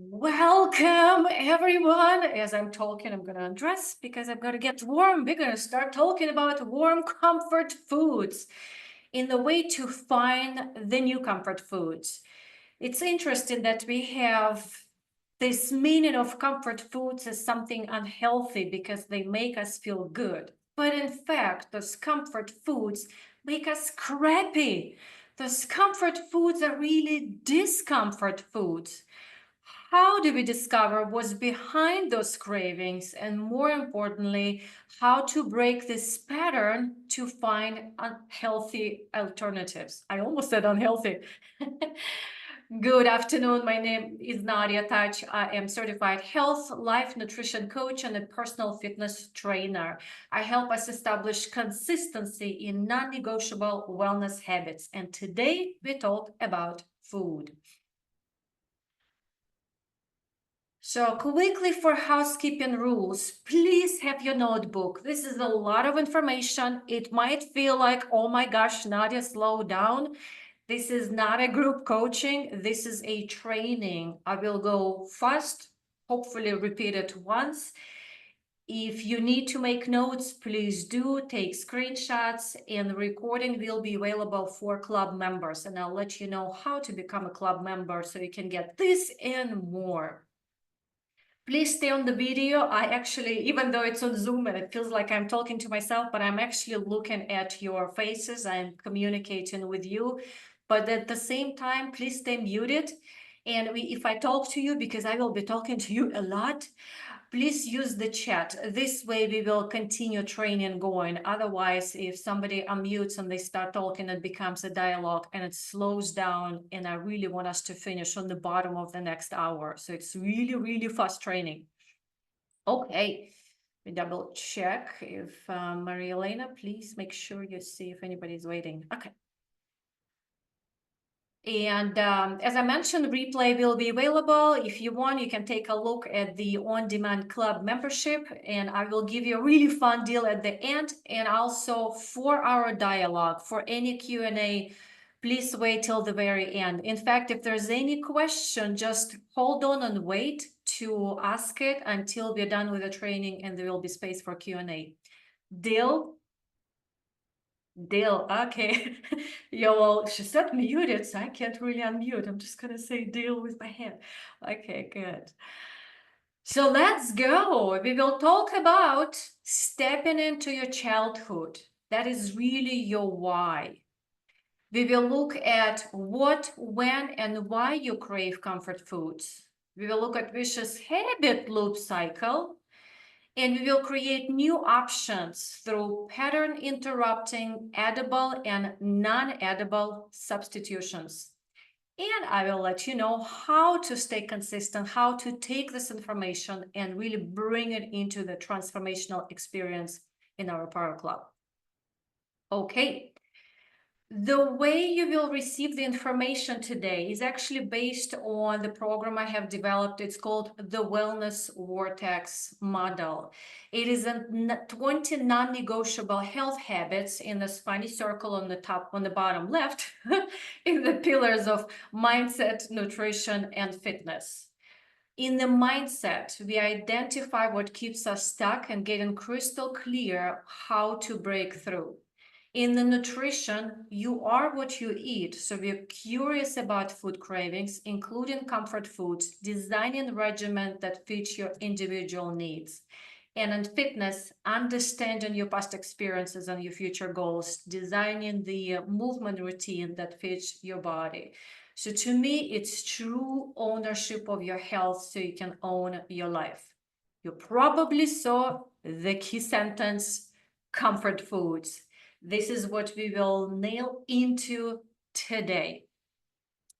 Welcome, everyone. As I'm talking, I'm going to undress because I'm going to get warm. We're going to start talking about warm comfort foods in the way to find the new comfort foods. It's interesting that we have this meaning of comfort foods as something unhealthy because they make us feel good. But in fact, those comfort foods make us crappy. Those comfort foods are really discomfort foods. How do we discover what's behind those cravings? And more importantly, how to break this pattern to find unhealthy alternatives? I almost said unhealthy. Good afternoon. My name is Nadia Touch. I am certified health, life nutrition coach, and a personal fitness trainer. I help us establish consistency in non-negotiable wellness habits. And today we talk about food. So quickly for housekeeping rules, please have your notebook. This is a lot of information. It might feel like, oh my gosh, Nadia, slow down. This is not a group coaching. This is a training. I will go fast, hopefully repeat it once. If you need to make notes, please do take screenshots, and the recording will be available for club members. And I'll let you know how to become a club member so you can get this and more. Please stay on the video. I actually, even though it's on Zoom and it feels like I'm talking to myself, but I'm actually looking at your faces. I'm communicating with you. But at the same time, please stay muted. And if I talk to you, because I will be talking to you a lot, please use the chat. This way we will continue training going. Otherwise, if somebody unmutes and they start talking, it becomes a dialogue and it slows down. And I really want us to finish on the bottom of the next hour. So it's really, really fast training. Okay, we double check if Maria Elena, please make sure you see if anybody's waiting. Okay. And as I mentioned, replay will be available. If you want, you can take a look at the on-demand club membership, and I will give you a really fun deal at the end, and also 4-hour dialogue. For any Q&A, please wait till the very end. In fact, if there's any question, just hold on and wait to ask it until we're done with the training, and there will be space for Q&A. Deal? Deal, okay. Yeah, well, she said muted, so I can't really unmute. I'm just gonna say deal with my hand. Okay, good. So let's go. We will talk about stepping into your childhood. That is really your why. We will look at what, when, and why you crave comfort foods. We will look at vicious habit loop cycle. And we will create new options through pattern interrupting edible and non-edible substitutions. And I will let you know how to stay consistent, how to take this information and really bring it into the transformational experience in our Power Club. Okay. The way you will receive the information today is actually based on the program I have developed. It's called the Wellness Vortex Model. It is a 20 non-negotiable health habits in the spiny circle on the top, on the bottom left, in the pillars of mindset, nutrition, and fitness. In the mindset, we identify what keeps us stuck and getting crystal clear how to break through. In the nutrition, you are what you eat. So we're curious about food cravings, including comfort foods, designing a regimen that fits your individual needs. And in fitness, understanding your past experiences and your future goals, designing the movement routine that fits your body. So to me, it's true ownership of your health so you can own your life. You probably saw the key sentence, comfort foods. This is what we will nail into today.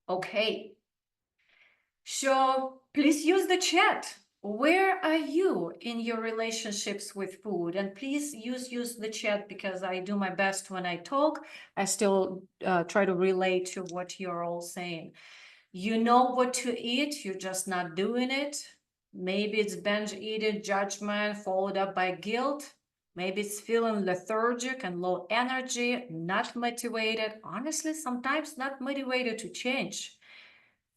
Okay. So please use the chat. Where are you in your relationships with food? And please use the chat because I do my best when I talk. I still try to relate to what you're all saying. You know what to eat, you're just not doing it. Maybe it's binge eating, judgment, followed up by guilt. Maybe it's feeling lethargic and low energy, not motivated. Honestly, sometimes not motivated to change.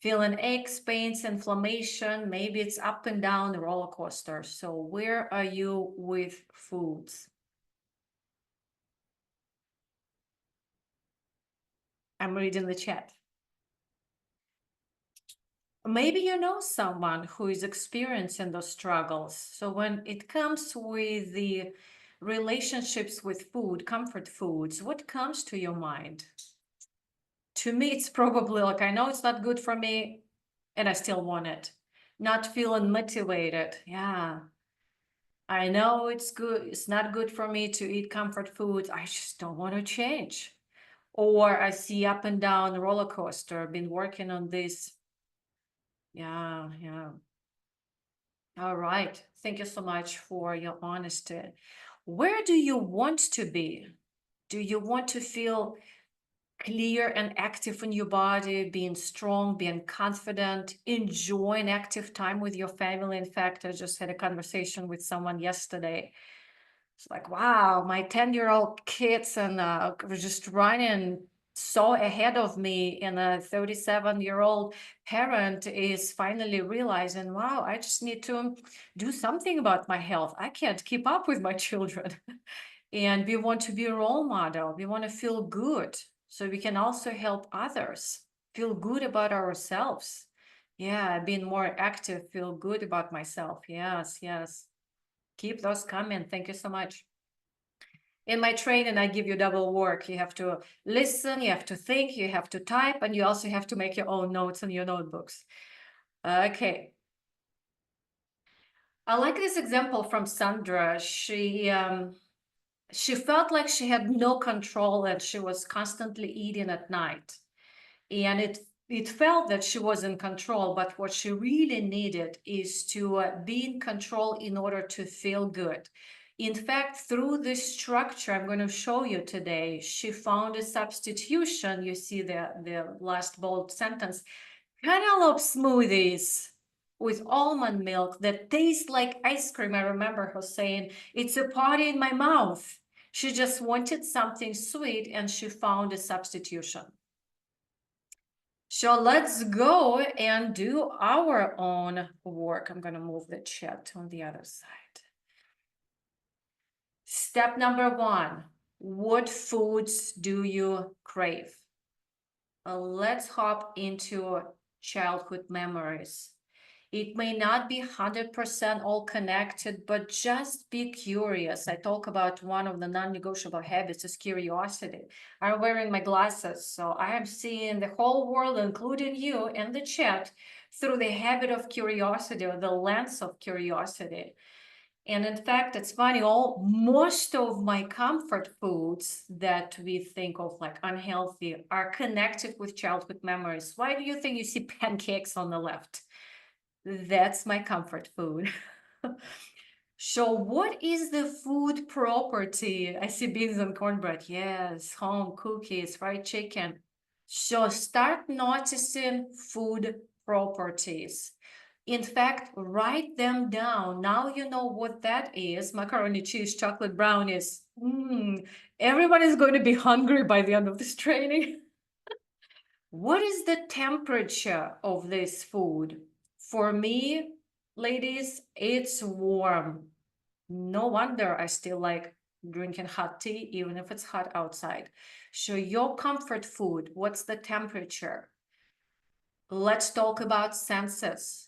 Feeling aches, pains, inflammation, maybe it's up and down the roller coaster. So where are you with foods? I'm reading the chat. Maybe you know someone who is experiencing those struggles. So when it comes with the relationships with food, comfort foods, what comes to your mind? To me, it's probably like, I know it's not good for me and I still want it. Not feeling motivated. Yeah. I know it's good. It's not good for me to eat comfort foods. I just don't want to change. Or I see up and down roller coaster. Been working on this. Yeah, yeah. All right. Thank you so much for your honesty. Where do you want to be? Do you want to feel clear and active in your body, being strong, being confident, enjoying active time with your family? In fact, I just had a conversation with someone yesterday. It's like, wow, my 10-year-old kids and were just running so ahead of me, and a 37-year-old parent is finally realizing, wow, I just need to do something about my health. I can't keep up with my children. And we want to be a role model. We want to feel good so we can also help others feel good about ourselves. Yeah, being more active, feel good about myself. Yes, yes. Keep those coming. Thank you so much. In my training, I give you double work. You have to listen, you have to think, you have to type, and you also have to make your own notes in your notebooks. Okay. I like this example from Sandra. She felt like she had no control and she was constantly eating at night. And it felt that she was in control, but what she really needed is to be in control in order to feel good. In fact, through this structure I'm going to show you today, she found a substitution. You see the last bold sentence: cantaloupe smoothies with almond milk that taste like ice cream. I remember her saying, it's a party in my mouth. She just wanted something sweet and she found a substitution. So let's go and do our own work. I'm going to move the chat on the other side. Step number 1, what foods do you crave? Let's hop into childhood memories. It may not be 100% all connected, but just be curious. I talk about one of the non-negotiable habits is curiosity. I'm wearing my glasses, so I am seeing the whole world, including you in the chat, through the habit of curiosity or the lens of curiosity. And in fact, it's funny, most of my comfort foods that we think of like unhealthy are connected with childhood memories. Why do you think you see pancakes on the left? That's my comfort food. So what is the food property? I see beans and cornbread. Yes, home cookies, fried chicken. So start noticing food properties. In fact, write them down. Now you know what that is. Macaroni cheese, chocolate brownies. Everyone is going to be hungry by the end of this training. What is the temperature of this food? For me, ladies, it's warm. No wonder I still like drinking hot tea, even if it's hot outside. So your comfort food, what's the temperature? Let's talk about senses.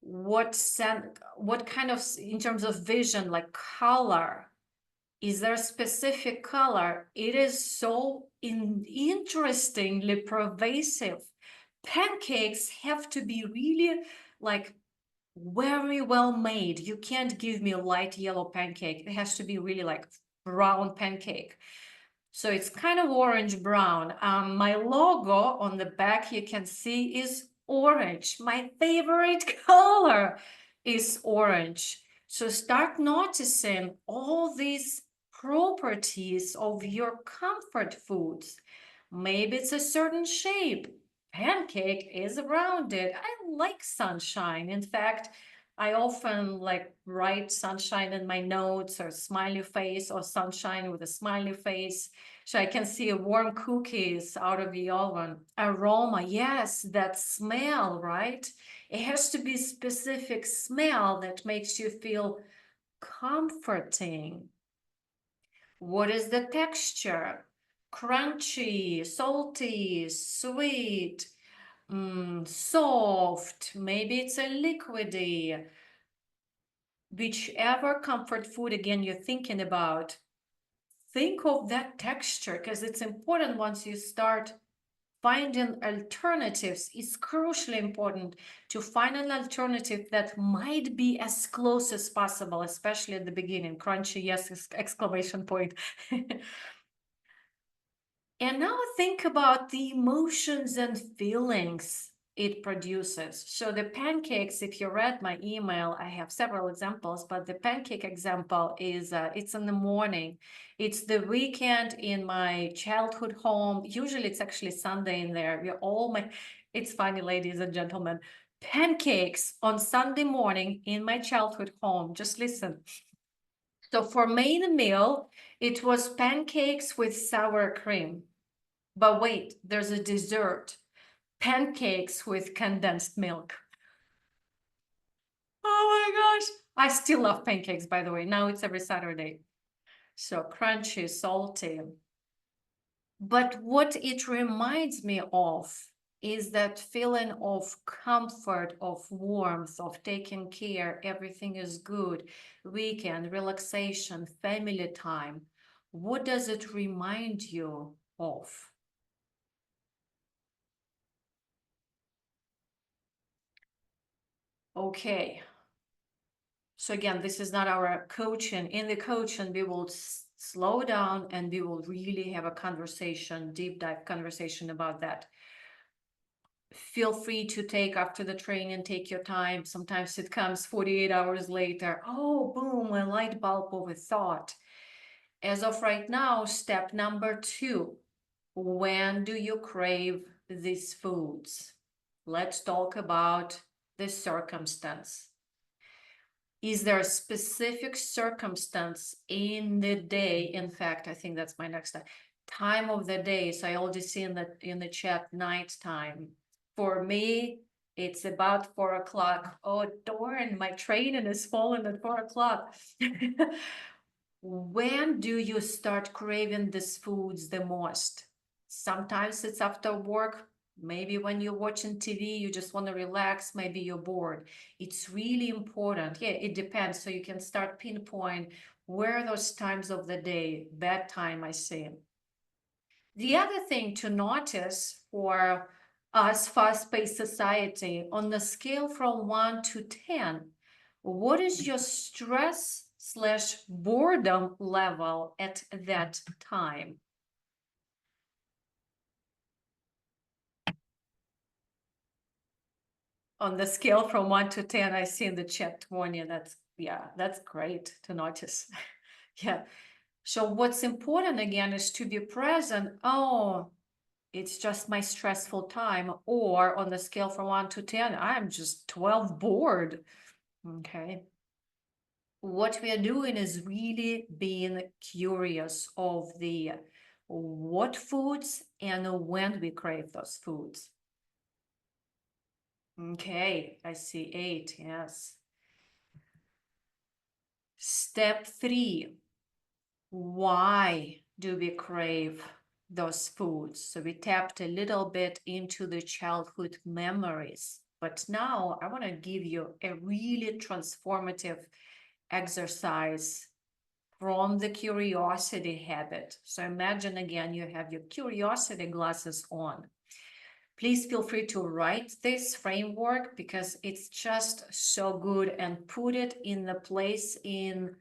What kind of, in terms of vision, like color? Is there a specific color? It is so interestingly pervasive. Pancakes have to be really like very well made. You can't give me a light yellow pancake. It has to be really like brown pancake. So it's kind of orange brown. My logo on the back, you can see, is orange. My favorite color is orange. So start noticing all these properties of your comfort foods. Maybe it's a certain shape. Pancake is rounded. I like sunshine. In fact, I often like write sunshine in my notes, or smiley face, or sunshine with a smiley face. So I can see warm cookies out of the oven. Aroma, yes, that smell, right? It has to be specific smell that makes you feel comforting. What is the texture? Crunchy, salty, sweet, soft, maybe it's a liquidy. Whichever comfort food again you're thinking about, think of that texture, because it's important. Once you start finding alternatives, it's crucially important to find an alternative that might be as close as possible, especially at the beginning. Crunchy, yes, exclamation point. And now think about the emotions and feelings it produces. So the pancakes, if you read my email, I have several examples, but the pancake example is it's in the morning. It's the weekend in my childhood home. Usually it's actually Sunday in there. It's funny, ladies and gentlemen, pancakes on Sunday morning in my childhood home. Just listen. So for main meal, it was pancakes with sour cream. But wait, there's a dessert. Pancakes with condensed milk. Oh my gosh. I still love pancakes, by the way. Now it's every Saturday. So crunchy, salty. But what it reminds me of is that feeling of comfort, of warmth, of taking care, everything is good, weekend, relaxation, family time. What does it remind you of? Okay. So again, this is not our coaching. In the coaching, we will slow down and we will really have a conversation, deep dive conversation about that. Feel free to take after the training, take your time. Sometimes it comes 48 hours later. Oh, boom, a light bulb of a thought. As of right now, step number 2. When do you crave these foods? Let's talk about the circumstance. Is there a specific circumstance in the day? In fact, I think that's my next time of the day. So I already see in the chat night time. For me, it's about 4 o'clock. Oh, darn, my training is falling at 4 o'clock. When do you start craving these foods the most? Sometimes it's after work. Maybe when you're watching TV, you just want to relax. Maybe you're bored. It's really important. Yeah, it depends. So you can start pinpoint where are those times of the day, bedtime, I say. The other thing to notice for us fast-paced society, on the scale from 1 to 10, what is your stress slash boredom level at that time? On the scale from 1 to 10, I see in the chat 20. That's great to notice. Yeah. So what's important again is to be present. Oh, it's just my stressful time. Or on the scale from 1 to 10, I'm just 12 bored. Okay. What we are doing is really being curious of the what foods and when we crave those foods. Okay, I see 8, yes. Step 3, why do we crave those foods? So we tapped a little bit into the childhood memories, but now I want to give you a really transformative exercise from the curiosity habit. So imagine again, you have your curiosity glasses on. Please feel free to write this framework because it's just so good, and put it in the place in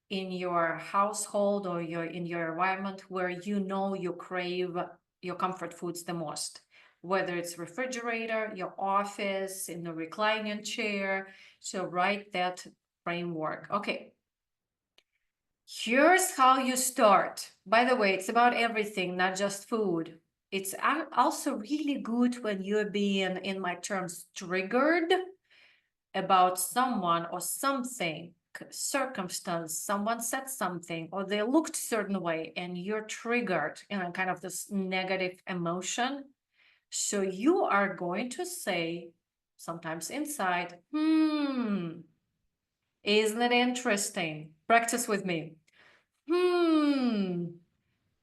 your household or in your environment where you know you crave your comfort foods the most, whether it's refrigerator, your office, in the reclining chair. So write that framework. Okay. Here's how you start. By the way, it's about everything, not just food. It's also really good when you're being, in my terms, triggered. about someone or something, circumstance, someone said something, or they looked a certain way, and you're triggered in a kind of this negative emotion. So you are going to say, sometimes inside, isn't it interesting? Practice with me.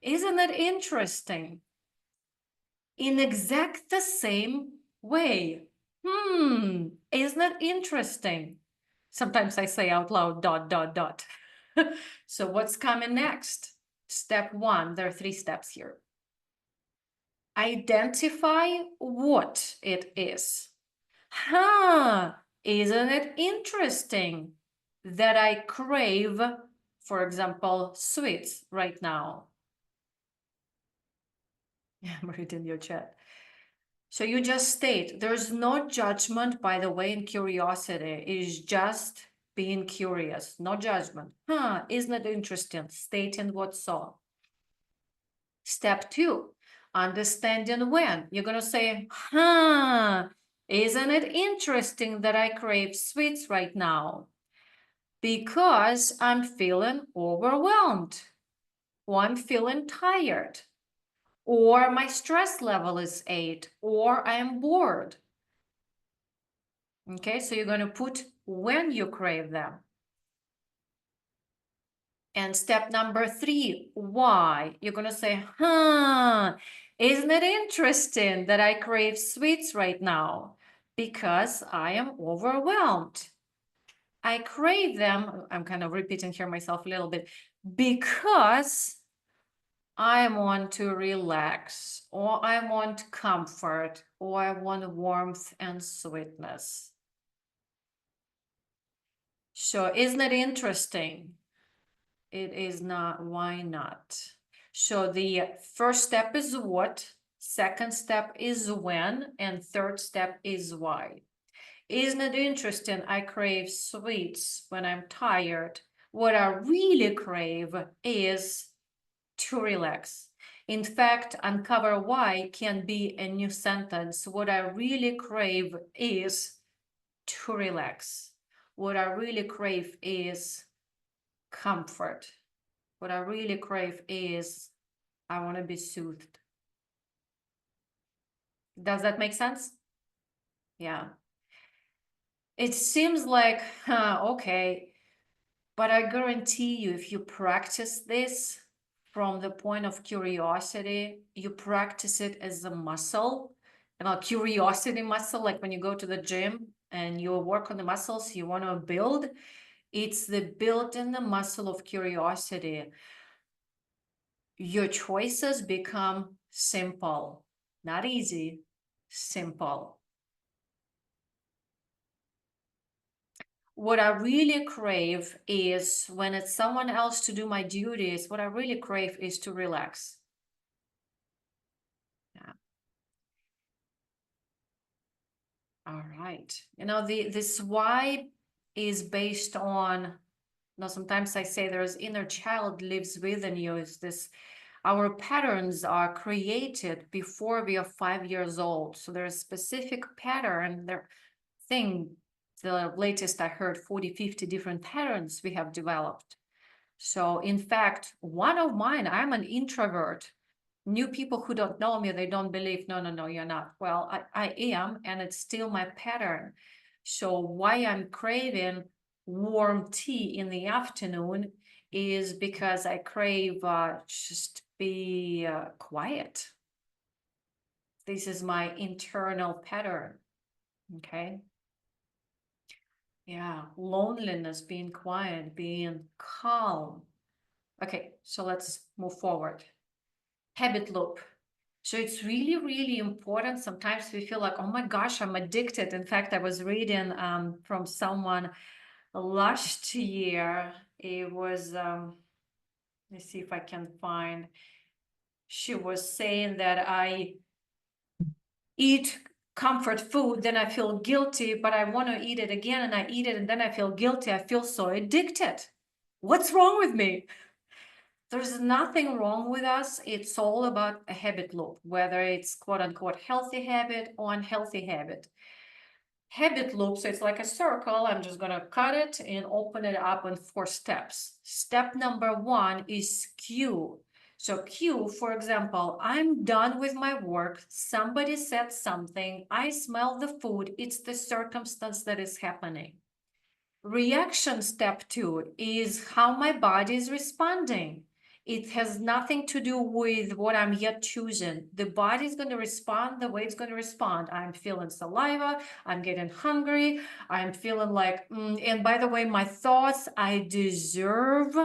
Isn't it interesting? In exact the same way. Isn't it interesting? Sometimes I say out loud, ... So what's coming next? Step 1, there are 3 steps here. Identify what it is. Isn't it interesting that I crave, for example, sweets right now? Yeah, I'm reading your chat. So you just state, there's no judgment, by the way, in curiosity. It is just being curious, no judgment. Isn't it interesting? Stating what so. Step 2, understanding when. You're going to say, isn't it interesting that I crave sweets right now? Because I'm feeling overwhelmed, or I'm feeling tired, or my stress level is 8, or I am bored. Okay, so you're going to put when you crave them. And step number 3, why? You're going to say, isn't it interesting that I crave sweets right now? Because I am overwhelmed. I crave them, I'm kind of repeating here myself a little bit, because I want to relax, or I want comfort, or I want warmth and sweetness. So isn't it interesting? It is not. Why not? So the first step is what, second step is when, and third step is why. Isn't it interesting? I crave sweets when I'm tired. What I really crave is to relax. In fact, uncover why can be a new sentence. What I really crave is to relax. What I really crave is comfort. What I really crave is I want to be soothed. Does that make sense? Yeah. It seems like, okay, but I guarantee you, if you practice this from the point of curiosity, you practice it as a muscle, curiosity muscle, like when you go to the gym and you work on the muscles you want to build, it's the building the muscle of curiosity. Your choices become simple, not easy, simple. What I really crave is when it's someone else to do my duties, what I really crave is to relax. Yeah. All right. This why is based on, sometimes I say there's inner child lives within you. Is this, our patterns are created before we are 5 years old. So there's a specific pattern, the latest I heard 40, 50 different patterns we have developed. So in fact, one of mine, I'm an introvert. New people who don't know me, they don't believe, no, you're not. Well, I am, and it's still my pattern. So why I'm craving warm tea in the afternoon is because I crave just be quiet. This is my internal pattern, okay? Yeah, loneliness, being quiet, being calm. Okay, so let's move forward. Habit loop. So it's really, really important. Sometimes we feel like, oh my gosh, I'm addicted. In fact, I was reading from someone last year. It was, let's see if I can find. She was saying that I eat comfort food, then I feel guilty, but I want to eat it again, and I eat it, and then I feel guilty. I feel so addicted. What's wrong with me? There's nothing wrong with us. It's all about a habit loop, whether it's quote unquote healthy habit or unhealthy habit. habit loop. So it's like a circle. I'm just going to cut it and open it up in 4 steps. Step number 1 is cue. So cue, for example, I'm done with my work. Somebody said something. I smell the food. It's the circumstance that is happening. Reaction step 2 is how my body is responding. It has nothing to do with what I'm yet choosing. The body is going to respond the way it's going to respond. I'm feeling saliva. I'm getting hungry. I'm feeling like, and by the way, my thoughts, I deserve.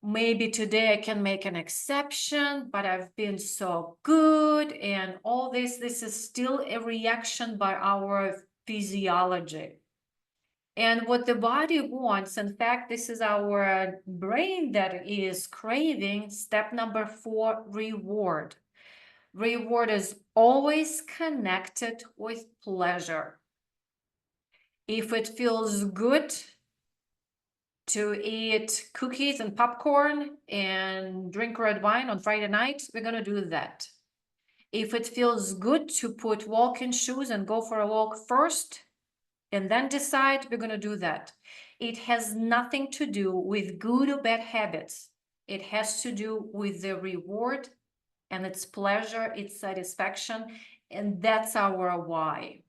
Maybe today I can make an exception, but I've been so good. And all this is still a reaction by our physiology. And what the body wants, in fact, this is our brain that is craving. Step number 4, reward. Reward is always connected with pleasure. If it feels good to eat cookies and popcorn and drink red wine on Friday night, we're going to do that. If it feels good to put walking shoes and go for a walk first, and then decide we're going to do that. It has nothing to do with good or bad habits. It has to do with the reward and its pleasure, its satisfaction, and that's our why.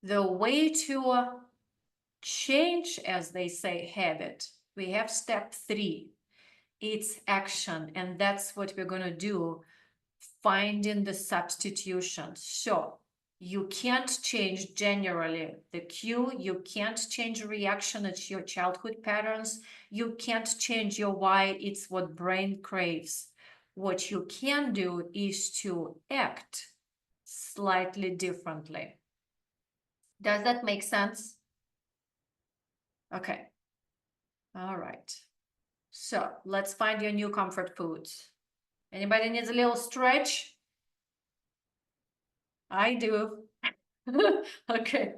The way to change, as they say, habit, we have step 3. It's action, and that's what we're going to do, finding the substitutions. So you can't change generally the cue, you can't change reaction, it's your childhood patterns, you can't change your why, it's what brain craves. What you can do is to act slightly differently. Does that make sense? Okay. All right. So let's find your new comfort foods. Anybody needs a little stretch? I do. Okay.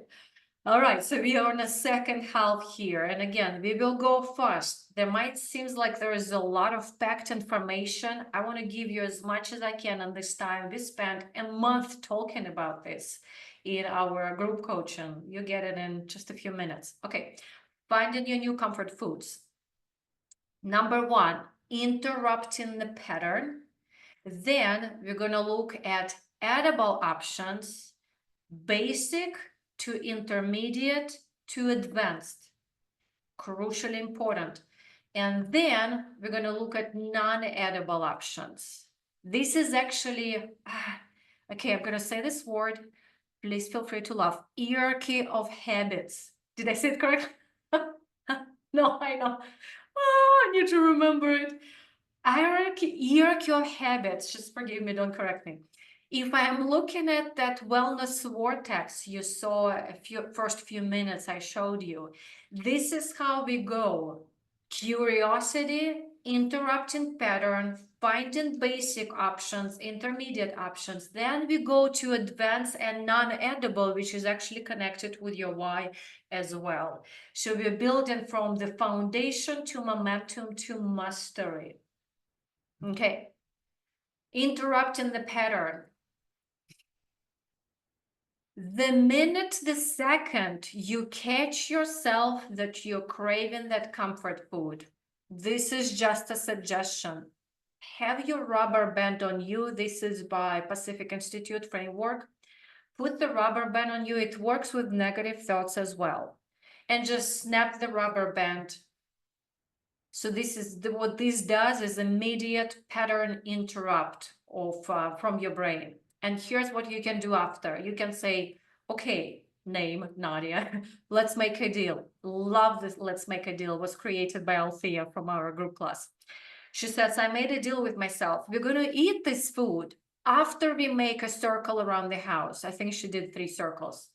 All right, so we are in the second half here. And again, we will go fast. There might seem like there is a lot of packed information. I want to give you as much as I can in this time. We spent a month talking about this in our group coaching. You get it in just a few minutes. Okay, finding your new comfort foods. Number 1, interrupting the pattern. Then we're going to look at edible options, basic to intermediate to advanced, crucially important. And then we're going to look at non-edible options. This is actually, okay, I'm going to say this word. Please feel free to laugh. Hierarchy of habits. Did I say it correctly? No, I know. Oh, I need to remember it. Hierarchy of habits. Just forgive me, don't correct me. If I'm looking at that wellness vortex you saw first few minutes I showed you, this is how we go. Curiosity, interrupting pattern, finding basic options, intermediate options. Then we go to advanced and non-edible, which is actually connected with your why as well. So we're building from the foundation to momentum to mastery. Okay. Interrupting the pattern. The minute, the second you catch yourself that you're craving that comfort food, this is just a suggestion. Have your rubber band on you. This is by Pacific Institute framework. Put the rubber band on you. It works with negative thoughts as well. And just snap the rubber band. So this is what this does is immediate pattern interrupt of from your brain. And here's what you can do after. You can say, okay, name Nadia, let's make a deal. Love this. Let's make a deal was created by Althea from our group class. She says, I made a deal with myself. We're going to eat this food after we make a circle around the house. I think she did 3 circles.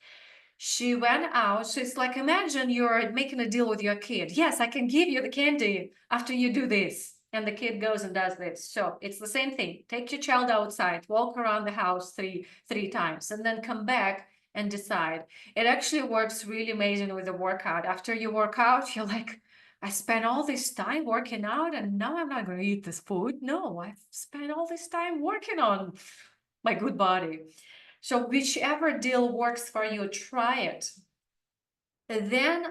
She went out. So it's like, imagine you're making a deal with your kid. Yes, I can give you the candy after you do this. And the kid goes and does this. So it's the same thing. Take your child outside, walk around the house three times, and then come back and decide. It actually works really amazing with the workout. After you work out, you're like, I spent all this time working out and now I'm not going to eat this food. No, I've spent all this time working on my good body. So whichever deal works for you, try it. And then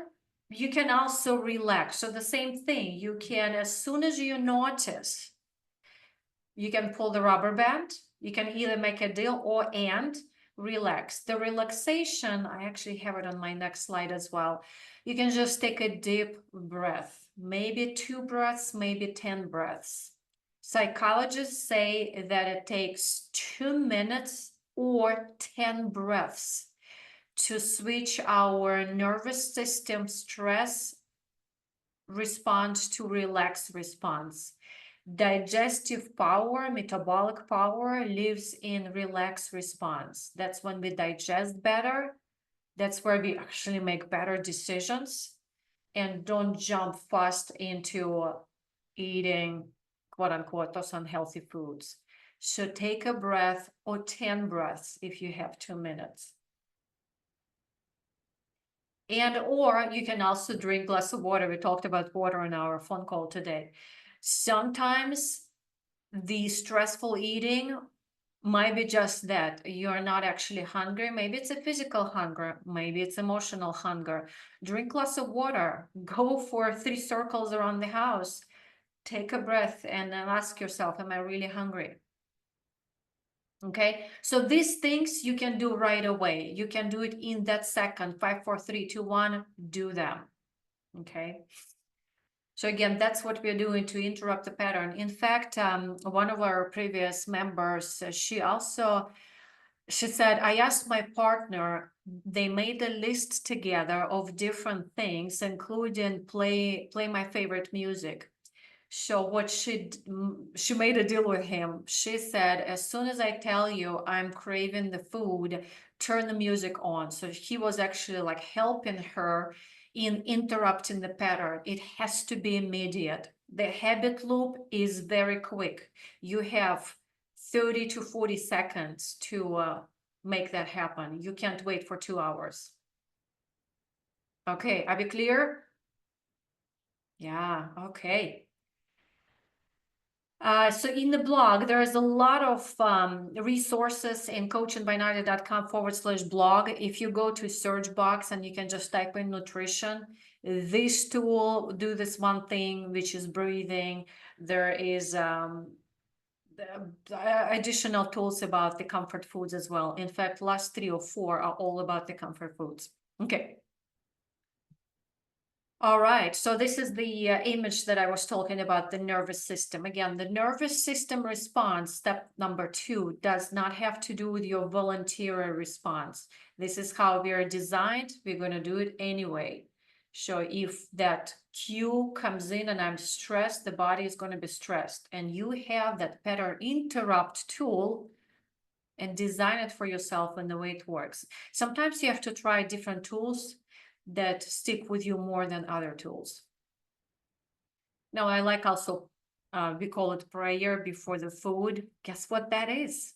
you can also relax. So the same thing, you can, as soon as you notice, you can pull the rubber band, you can either make a deal or and relax. The relaxation, I actually have it on my next slide as well. You can just take a deep breath, maybe 2 breaths, maybe 10 breaths. Psychologists say that it takes 2 minutes or 10 breaths to switch our nervous system stress response to relaxed response. Digestive power, metabolic power lives in relaxed response. That's when we digest better. That's where we actually make better decisions and don't jump fast into eating quote unquote those unhealthy foods. So take a breath or 10 breaths if you have 2 minutes. And or you can also drink a glass of water. We talked about water in our phone call today. Sometimes the stressful eating might be just that. You're not actually hungry. Maybe it's a physical hunger. Maybe it's emotional hunger. Drink a glass of water. Go for 3 circles around the house. Take a breath and then ask yourself, am I really hungry? Okay, so these things you can do right away. You can do it in that second. 5, 4, 3, 2, 1, do them. Okay, so again, that's what we're doing to interrupt the pattern. In fact, one of our previous members, she said, I asked my partner, they made a list together of different things, including play my favorite music. So what she made a deal with him. She said, as soon as I tell you I'm craving the food, turn the music on. So he was actually like helping her in interrupting the pattern. It has to be immediate. The habit loop is very quick. You have 30 to 40 seconds to make that happen. You can't wait for 2 hours. Okay, are we clear? Yeah, okay. So in the blog, there's a lot of resources in coachingbynadia.com/blog. If you go to search box and you can just type in nutrition, this tool do this one thing, which is breathing. There is additional tools about the comfort foods as well. In fact, last 3 or 4 are all about the comfort foods. Okay. All right, so this is the image that I was talking about, the nervous system. Again, the nervous system response, step number 2, does not have to do with your voluntary response. This is how we are designed. We're going to do it anyway. So if that cue comes in and I'm stressed, the body is going to be stressed. And you have that pattern interrupt tool and design it for yourself and the way it works. Sometimes you have to try different tools that stick with you more than other tools. Now, I like also, we call it prayer before the food. Guess what that is?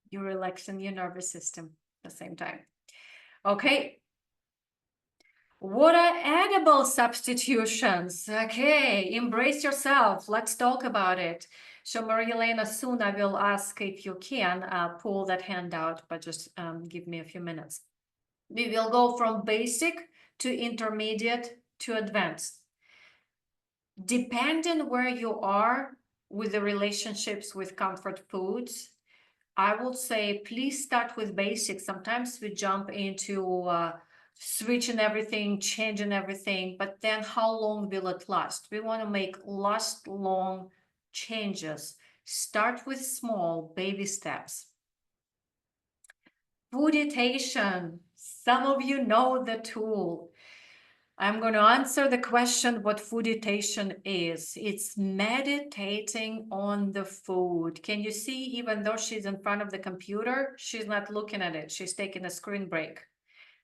You're relaxing your nervous system at the same time. Okay. What are edible substitutions? Okay, embrace yourself. Let's talk about it. So, Maria-Elena, soon I will ask if you can pull that hand out, but just give me a few minutes. We will go from basic to intermediate to advanced. Depending where you are with the relationships with comfort foods, I would say please start with basics. Sometimes we jump into switching everything, changing everything, but then how long will it last? We want to make last long changes. Start with small baby steps. Fooditation. Some of you know the tool. I'm going to answer the question what fooditation is. It's meditating on the food. Can you see, even though she's in front of the computer, she's not looking at it. She's taking a screen break.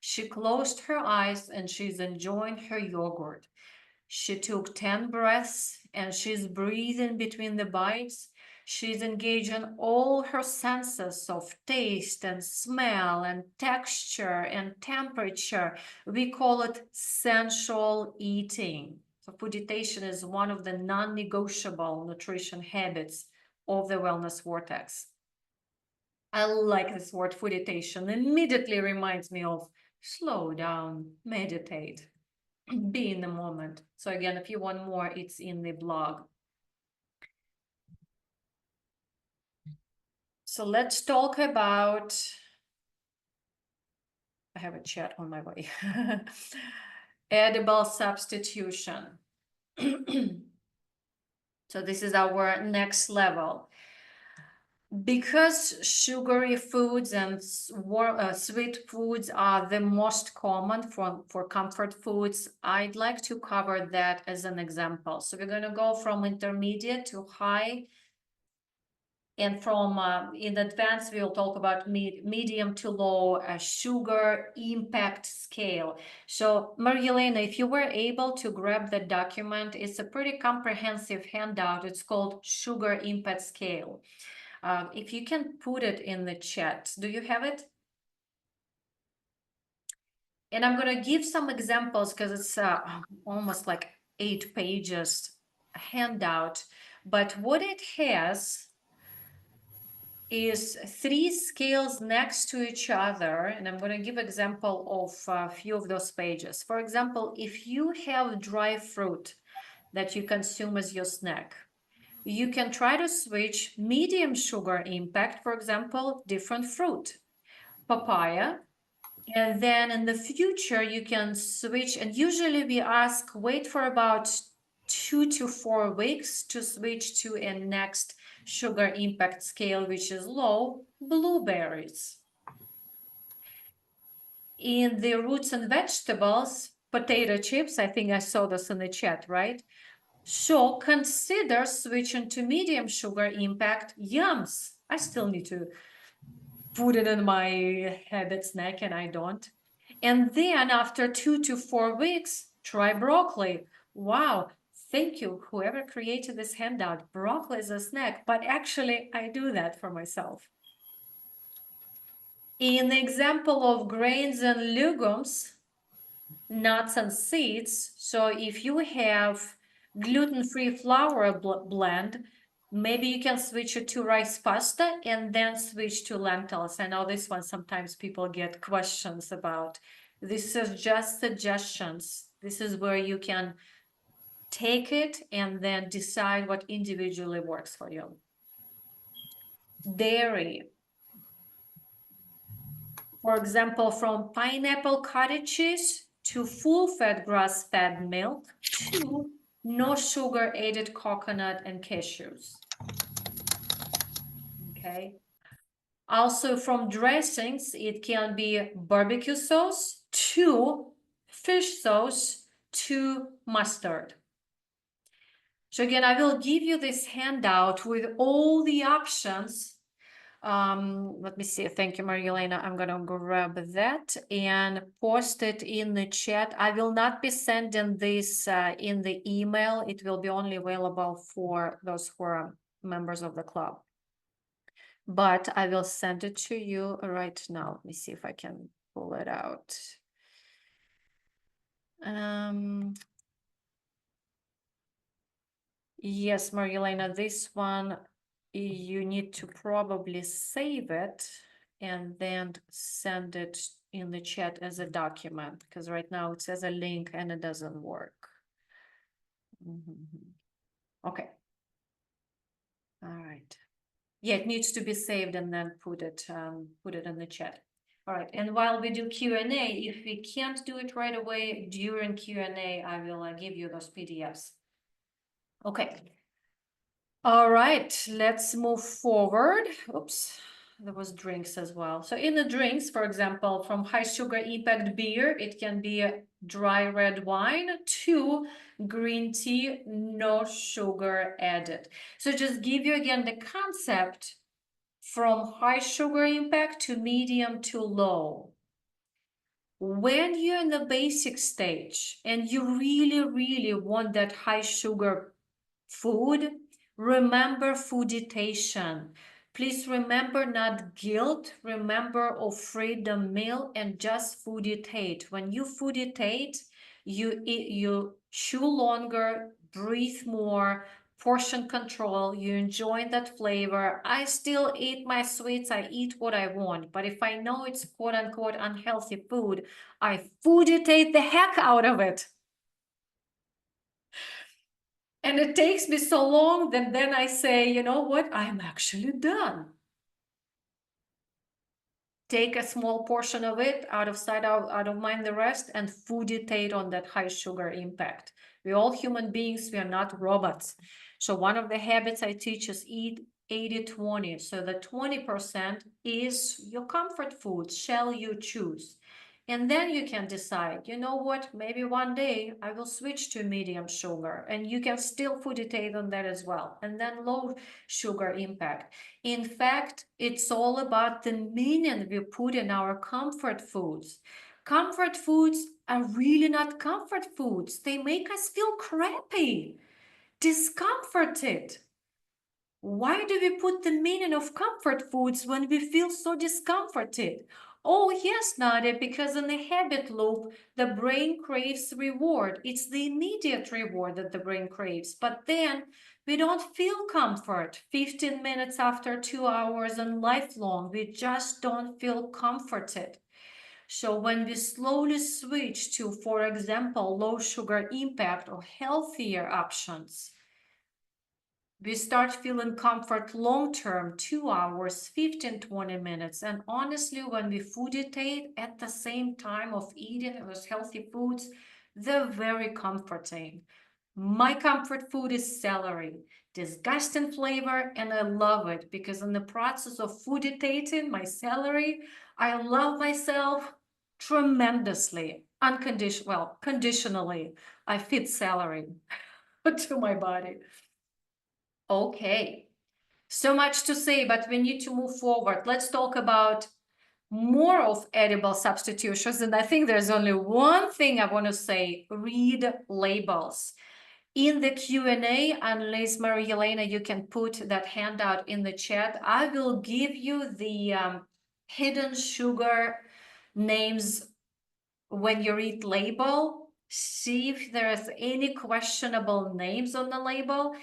She closed her eyes and she's enjoying her yogurt. She took 10 breaths and she's breathing between the bites. She's engaging all her senses of taste and smell and texture and temperature. We call it sensual eating. So fooditation is one of the non-negotiable nutrition habits of the wellness vortex. I like this word fooditation. Immediately reminds me of slow down, meditate, be in the moment. So again, if you want more, it's in the blog. So let's talk about, I have a chat on my way. Edible substitution. So this is our next level. Because sugary foods and sweet foods are the most common for comfort foods, I'd like to cover that as an example. So we're going to go from intermediate to high. And from in advance, we'll talk about medium to low sugar impact scale. So Marilena, if you were able to grab the document, it's a pretty comprehensive handout. It's called Sugar Impact Scale. If you can put it in the chat, do you have it? And I'm going to give some examples because it's almost like 8 pages handout. But what it has is 3 scales next to each other, and I'm going to give example of a few of those pages. For example, if you have dry fruit that you consume as your snack, you can try to switch medium sugar impact, for example, different fruit, papaya, and then in the future you can switch, and usually we ask wait for about 2 to 4 weeks to switch to a next sugar impact scale, which is low, blueberries. In the roots and vegetables, potato chips, I think I saw this in the chat, right? So consider switching to medium sugar impact yums. I still need to put it in my habit snack and I don't. And then after 2 to 4 weeks, try broccoli. Wow, thank you, whoever created this handout. Broccoli is a snack, but actually I do that for myself. In the example of grains and legumes, nuts and seeds, so if you have gluten-free flour blend, maybe you can switch it to rice pasta and then switch to lentils. I know this one sometimes people get questions about. This is just suggestions. This is where you can take it and then decide what individually works for you. Dairy. For example, from pineapple cottage cheese to full-fat grass-fed milk to no sugar-added coconut and cashews. Okay. Also from dressings, it can be barbecue sauce to fish sauce to mustard. So again, I will give you this handout with all the options. Let me see. Thank you, Marielena. I'm gonna grab that and post it in the chat. I will not be sending this in the email. It will be only available for those who are members of the club. But I will send it to you right now. Let me see if I can pull it out. Yes, Marielena, this one, you need to probably save it and then send it in the chat as a document, because right now it says a link and it doesn't work. Okay. All right. Yeah, it needs to be saved and then put it in the chat. All right, and while we do Q&A, if we can't do it right away during Q&A, I will give you those PDFs. Okay. All right, let's move forward. Oops, there was drinks as well. So in the drinks, for example, from high sugar impact beer, it can be dry red wine to green tea, no sugar added. So just give you again the concept from high sugar impact to medium to low. When you're in the basic stage and you really want that high sugar food, remember fooditation. Please remember not guilt, remember of freedom meal and just fooditate. When you fooditate, you chew longer, breathe more, portion control, you enjoy that flavor. I still eat my sweets, I eat what I want. But if I know it's quote unquote unhealthy food, I fooditate the heck out of it. And it takes me so long that then I say, you know what, I'm actually done. Take a small portion of it, out of sight, out of mind the rest, and fooditate on that high sugar impact. We're all human beings, we are not robots. So one of the habits I teach is eat 80-20. So the 20% is your comfort food, shall you choose. And then you can decide, you know what, maybe one day I will switch to medium sugar, and you can still fooditate on that as well. And then low sugar impact. In fact, it's all about the meaning we put in our comfort foods. Comfort foods are really not comfort foods. They make us feel crappy, discomforted. Why do we put the meaning of comfort foods when we feel so discomforted? Oh, yes, Nadia, because in the habit loop, the brain craves reward. It's the immediate reward that the brain craves. But then we don't feel comfort 15 minutes after 2 hours and lifelong. We just don't feel comforted. So when we slowly switch to, for example, low sugar impact or healthier options, we start feeling comfort long term, 2 hours, 15, 20 minutes. And honestly, when we fooditate at the same time of eating those healthy foods, they're very comforting. My comfort food is celery, disgusting flavor, and I love it because in the process of fooditating my celery, I love myself tremendously, conditionally. I feed celery to my body. Okay, so much to say, but we need to move forward. Let's talk about more of edible substitutions. And I think there's only one thing I want to say: read labels. In the Q&A, unless Maria Elena, you can put that handout in the chat, I will give you the hidden sugar names when you read label. See if there's any questionable names on the label.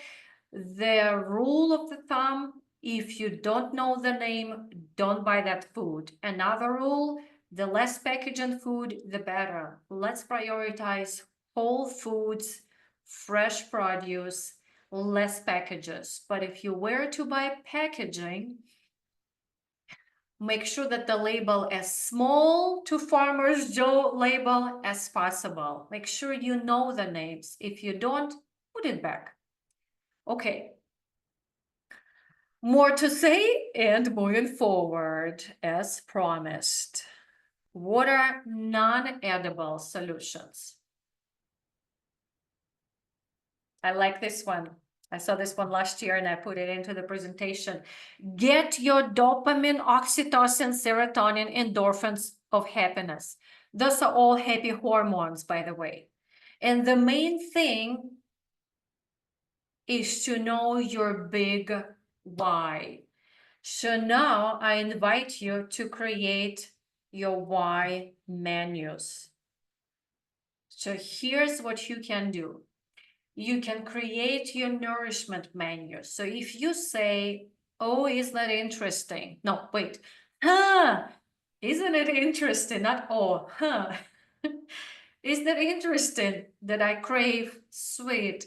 The rule of the thumb, if you don't know the name, don't buy that food. Another rule, the less packaging food, the better. Let's prioritize whole foods, fresh produce, less packages. But if you were to buy packaging, make sure that the label as small to Farmer's Joe label as possible. Make sure you know the names. If you don't, put it back. Okay. More to say and moving forward as promised. What are non-edible solutions? I like this one. I saw this one last year and I put it into the presentation. Get your dopamine, oxytocin, serotonin, endorphins of happiness. Those are all happy hormones, by the way. And the main thing is to know your big why. So now I invite you to create your why menus. So here's what you can do. You can create your nourishment menu. So if you say, oh, isn't that interesting? No, wait. Huh, isn't it interesting? Not oh, huh. Is that interesting that I crave sweet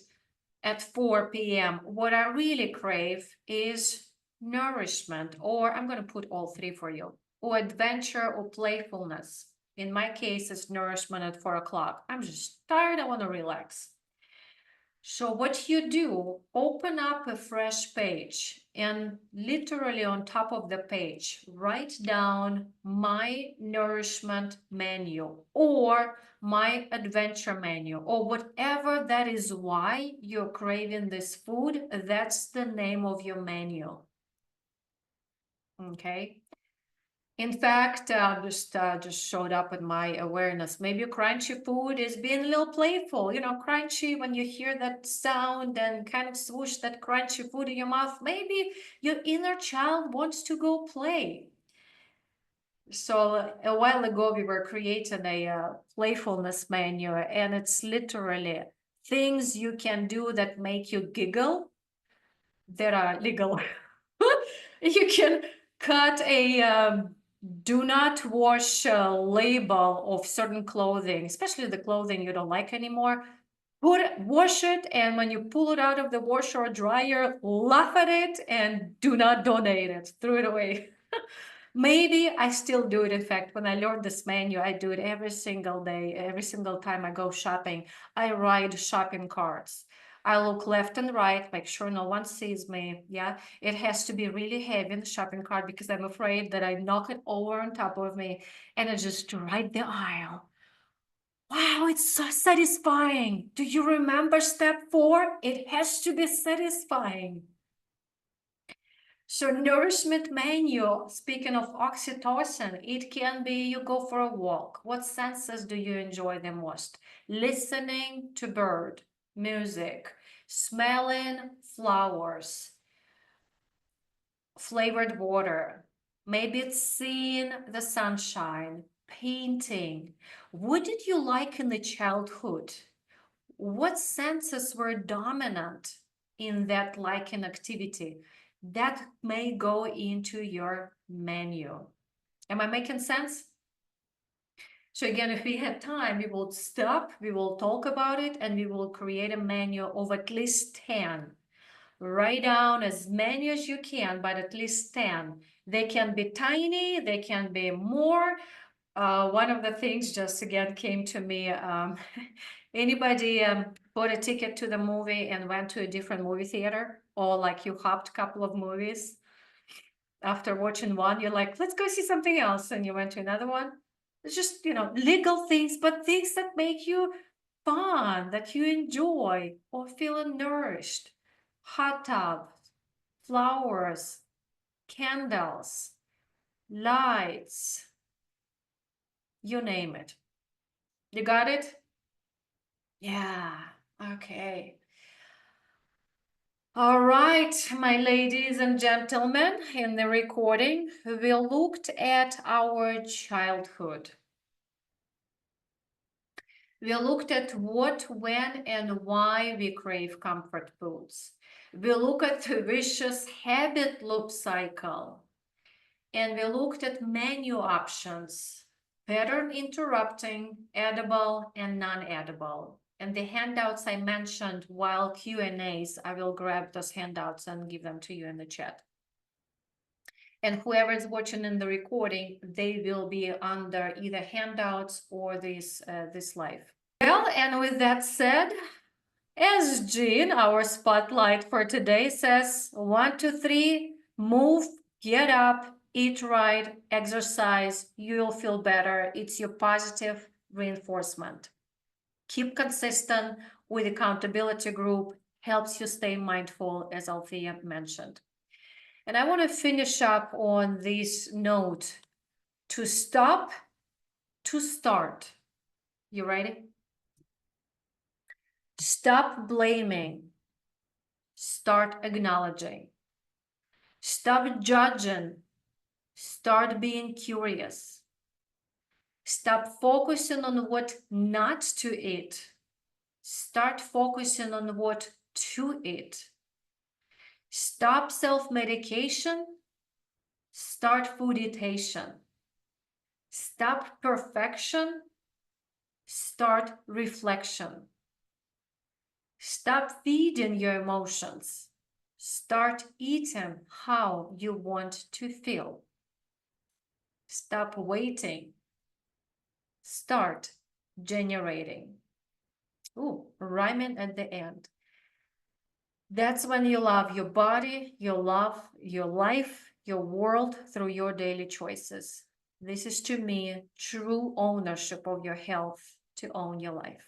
at 4 p.m.? What I really crave is nourishment, or I'm going to put all three for you, or adventure or playfulness. In my case, it's nourishment at 4 o'clock. I'm just tired, I want to relax. So what you do, open up a fresh page and literally on top of the page, write down my nourishment menu or my adventure menu or whatever that is why you're craving this food. That's the name of your menu. Okay. In fact, just showed up in my awareness. Maybe crunchy food is being a little playful. You know, crunchy, when you hear that sound and kind of swoosh that crunchy food in your mouth, maybe your inner child wants to go play. So a while ago, we were creating a playfulness menu, and it's literally things you can do that make you giggle that are legal. You can cut a do not wash label of certain clothing, especially the clothing you don't like anymore. Wash it, and when you pull it out of the washer or dryer, laugh at it and do not donate it. Throw it away. Maybe I still do it. In fact, when I learned this menu, I do it every single day. Every single time I go shopping, I write shopping carts. I look left and right, make sure no one sees me. Yeah, it has to be really heavy in the shopping cart because I'm afraid that I knock it over on top of me and I just ride the aisle. Wow, it's so satisfying. Do you remember step 4? It has to be satisfying. So nourishment menu, speaking of oxytocin, it can be you go for a walk. What senses do you enjoy the most? Listening to bird, music, smelling flowers, flavored water. Maybe it's seeing the sunshine, painting. What did you like in the childhood? What senses were dominant in that liking activity? That may go into your menu. Am I making sense? So again, if we have time, we will stop, we will talk about it, and we will create a menu of at least 10. Write down as many as you can, but at least 10. They can be tiny, they can be more. One of the things just again came to me. Anybody bought a ticket to the movie and went to a different movie theater? Or like you hopped a couple of movies? After watching one, you're like, let's go see something else. And you went to another one. It's just, legal things, but things that make you fun, that you enjoy or feeling nourished. Hot tub, flowers, candles, lights, you name it. You got it? Yeah, okay. All right, my ladies and gentlemen, in the recording, we looked at our childhood. We looked at what, when, and why we crave comfort foods. We looked at the vicious habit loop cycle. And we looked at menu options, pattern interrupting, edible, and non-edible. And the handouts I mentioned while Q&As, I will grab those handouts and give them to you in the chat. And whoever is watching in the recording, they will be under either handouts or this live. Well, and with that said, as Jean, our spotlight for today, says, 1, 2, 3, move, get up, eat right, exercise, you'll feel better. It's your positive reinforcement. Keep consistent with accountability group, helps you stay mindful, as Althea mentioned. And I want to finish up on this note: to stop, to start. You ready? Stop blaming. Start acknowledging. Stop judging. Start being curious. Stop focusing on what not to eat. Start focusing on what to eat. Stop self-medication. Start fooditation. Stop perfection. Start reflection. Stop feeding your emotions. Start eating how you want to feel. Stop waiting. Start generating. Ooh, rhyming at the end. That's when you love your body, you love your life, your world through your daily choices. This is, to me, true ownership of your health, to own your life.